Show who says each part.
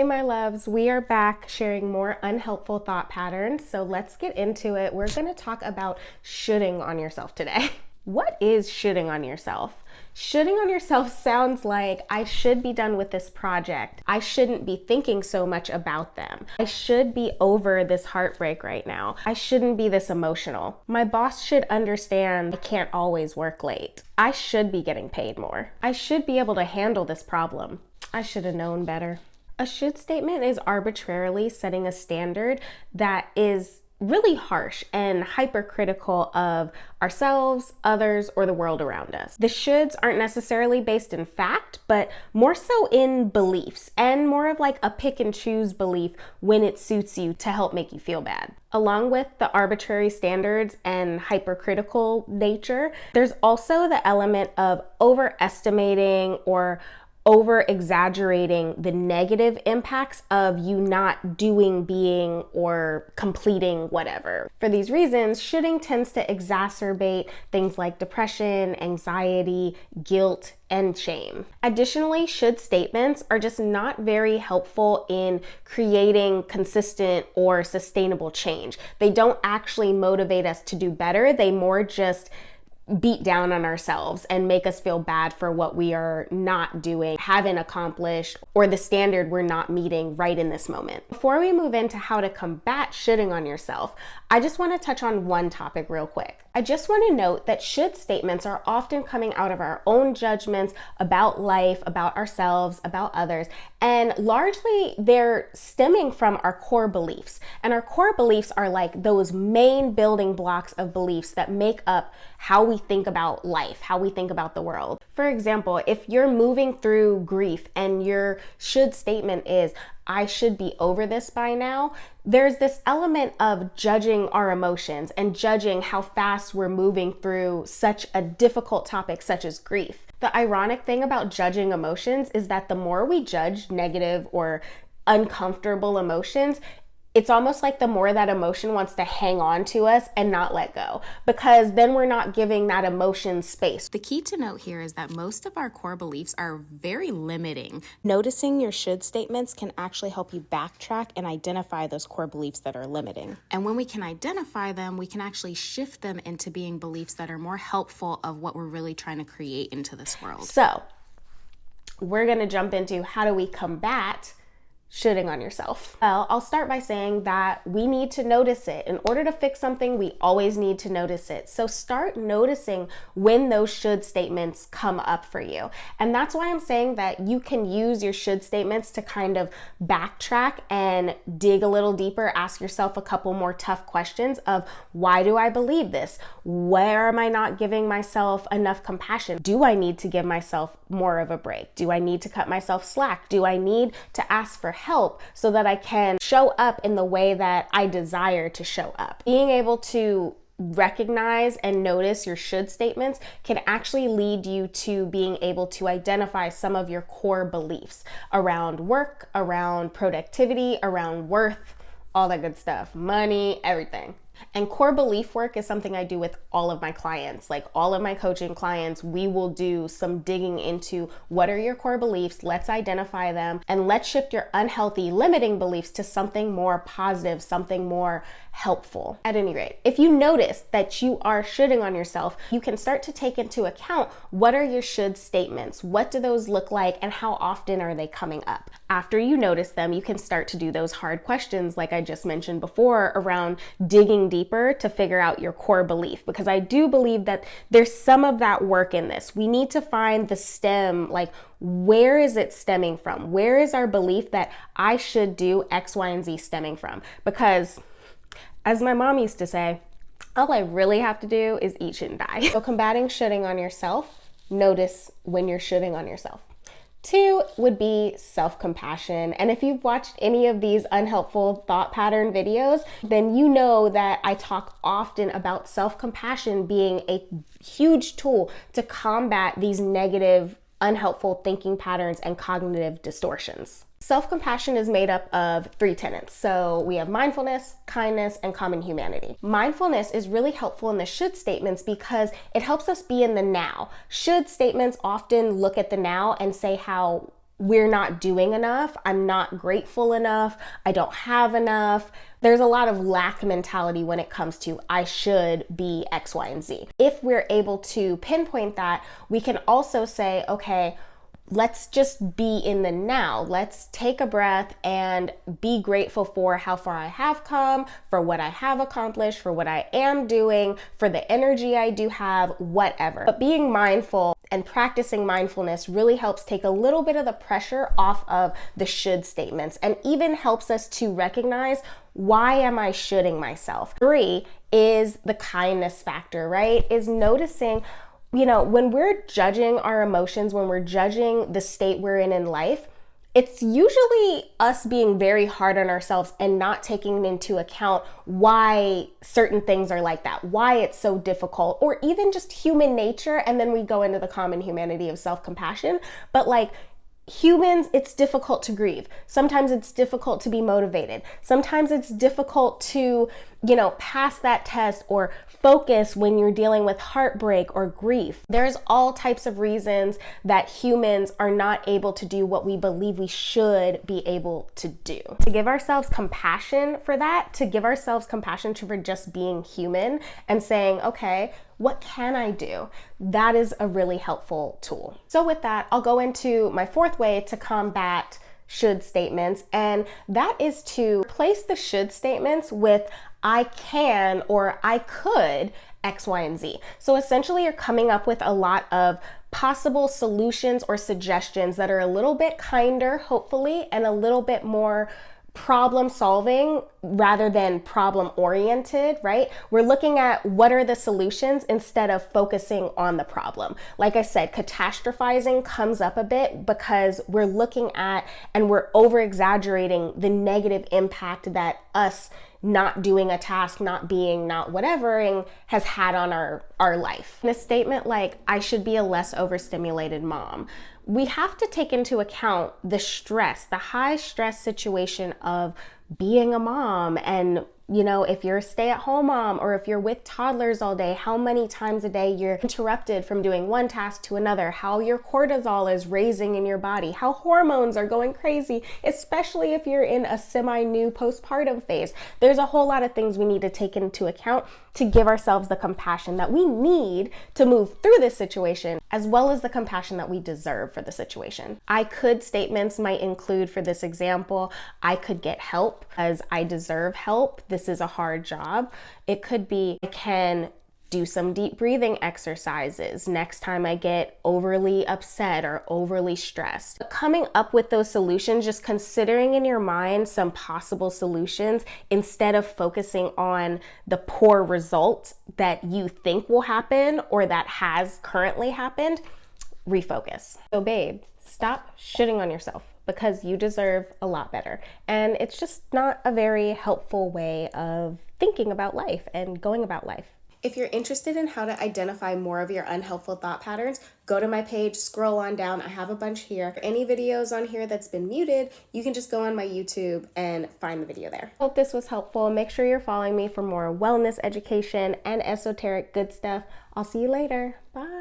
Speaker 1: Hey my loves, we are back sharing more unhelpful thought patterns. So let's get into it. We're going to talk about shoulding on yourself today. What is shoulding on yourself? Shoulding on yourself sounds like I should be done with this project. I shouldn't be thinking so much about them. I should be over this heartbreak right now. I shouldn't be this emotional. My boss should understand I can't always work late. I should be getting paid more. I should be able to handle this problem. I should have known better. A should statement is arbitrarily setting a standard that is really harsh and hypercritical of ourselves, others, or the world around us. The shoulds aren't necessarily based in fact, but more so in beliefs, and more of like a pick and choose belief when it suits you to help make you feel bad. Along with the arbitrary standards and hypercritical nature, there's also the element of overestimating or over exaggerating the negative impacts of you not doing, being, or completing whatever. For these reasons, shoulding tends to exacerbate things like depression, anxiety, guilt, and shame. Additionally, should statements are just not very helpful in creating consistent or sustainable change. They don't actually motivate us to do better. They more just beat down on ourselves and make us feel bad for what we are not doing, haven't accomplished, or the standard we're not meeting right in this moment. Before we move into how to combat shoulding on yourself, I just want to touch on one topic real quick. I just want to note that should statements are often coming out of our own judgments about life, about ourselves, about others, and largely they're stemming from our core beliefs. And our core beliefs are like those main building blocks of beliefs that make up how we think about life, how we think about the world. For example, if you're moving through grief and your should statement is, I should be over this by now, there's this element of judging our emotions and judging how fast we're moving through such a difficult topic such as grief. The ironic thing about judging emotions is that the more we judge negative or uncomfortable emotions, it's almost like the more that emotion wants to hang on to us and not let go, because then we're not giving that emotion space.
Speaker 2: The key to note here is that most of our core beliefs are very limiting.
Speaker 3: Noticing your should statements can actually help you backtrack and identify those core beliefs that are limiting.
Speaker 2: And when we can identify them, we can actually shift them into being beliefs that are more helpful of what we're really trying to create into this world.
Speaker 1: So we're going to jump into how do we combat shoulding on yourself. Well, I'll start by saying that we need to notice it. In order to fix something, we always need to notice it. So start noticing when those should statements come up for you. And that's why I'm saying that you can use your should statements to kind of backtrack and dig a little deeper, ask yourself a couple more tough questions of why do I believe this? Where am I not giving myself enough compassion? Do I need to give myself more of a break? Do I need to cut myself slack? Do I need to ask for help so that I can show up in the way that I desire to show up? Being able to recognize and notice your should statements can actually lead you to being able to identify some of your core beliefs around work, around productivity, around worth, all that good stuff, money, everything. And core belief work is something I do with all of my clients. Like all of my coaching clients, we will do some digging into what are your core beliefs, let's identify them, and let's shift your unhealthy limiting beliefs to something more positive, something more helpful. At any rate, if you notice that you are shoulding on yourself, you can start to take into account what are your should statements, what do those look like, and how often are they coming up. After you notice them, you can start to do those hard questions like I just mentioned before around digging deeper to figure out your core belief, because I do believe that there's some of that work in this. We need to find the stem, like where is it stemming from? Where is our belief that I should do X, Y, and Z stemming from? Because as my mom used to say, all I really have to do is eat, shit, and die. So combating shoulding on yourself, notice when you're shoulding on yourself. 2 would be self-compassion. And if you've watched any of these unhelpful thought pattern videos, then you know that I talk often about self-compassion being a huge tool to combat these negative, unhelpful thinking patterns and cognitive distortions. Self-compassion is made up of 3 tenets. So we have mindfulness, kindness, and common humanity. Mindfulness is really helpful in the should statements because it helps us be in the now. Should statements often look at the now and say how we're not doing enough, I'm not grateful enough, I don't have enough. There's a lot of lack mentality when it comes to I should be X, Y, and Z. If we're able to pinpoint that, we can also say, okay, let's just be in the now. Let's take a breath and be grateful for how far I have come, for what I have accomplished, for what I am doing, for the energy I do have, whatever. But being mindful and practicing mindfulness really helps take a little bit of the pressure off of the should statements and even helps us to recognize, why am I shoulding myself? 3 is the kindness factor, right? Is noticing, when we're judging our emotions, when we're judging the state we're in life, it's usually us being very hard on ourselves and not taking into account why certain things are like that, why it's so difficult, or even just human nature. And then we go into the common humanity of self-compassion. But like, humans, it's difficult to grieve. Sometimes it's difficult to be motivated. Sometimes it's difficult to, pass that test or focus when you're dealing with heartbreak or grief. There's all types of reasons that humans are not able to do what we believe we should be able to do. To give ourselves compassion for that, to give ourselves compassion for just being human and saying, okay, what can I do? That is a really helpful tool. So with that, I'll go into my 4th way to combat should statements, and that is to replace the should statements with I can or I could X, Y, and Z. So essentially you're coming up with a lot of possible solutions or suggestions that are a little bit kinder, hopefully, and a little bit more problem solving rather than problem oriented, right? We're looking at what are the solutions instead of focusing on the problem. Like I said, catastrophizing comes up a bit because we're looking at and we're over exaggerating the negative impact that us not doing a task, not being, not whatevering has had on our life. In a statement like, I should be a less overstimulated mom, we have to take into account the stress, the high stress situation of being a mom. And if you're a stay-at-home mom or if you're with toddlers all day, how many times a day you're interrupted from doing one task to another, how your cortisol is raising in your body, how hormones are going crazy, especially if you're in a semi-new postpartum phase. There's a whole lot of things we need to take into account to give ourselves the compassion that we need to move through this situation, as well as the compassion that we deserve for the situation. I could statements might include, for this example, I could get help as I deserve help. This is a hard job. It could be, I can do some deep breathing exercises next time I get overly upset or overly stressed. Coming up with those solutions, just considering in your mind some possible solutions instead of focusing on the poor result that you think will happen or that has currently happened, refocus. So babe, stop shitting on yourself because you deserve a lot better. And it's just not a very helpful way of thinking about life and going about life. If you're interested in how to identify more of your unhelpful thought patterns, go to my page, scroll on down. I have a bunch here. For any videos on here that's been muted, you can just go on my YouTube and find the video there. Hope this was helpful. Make sure you're following me for more wellness education and esoteric good stuff. I'll see you later. Bye.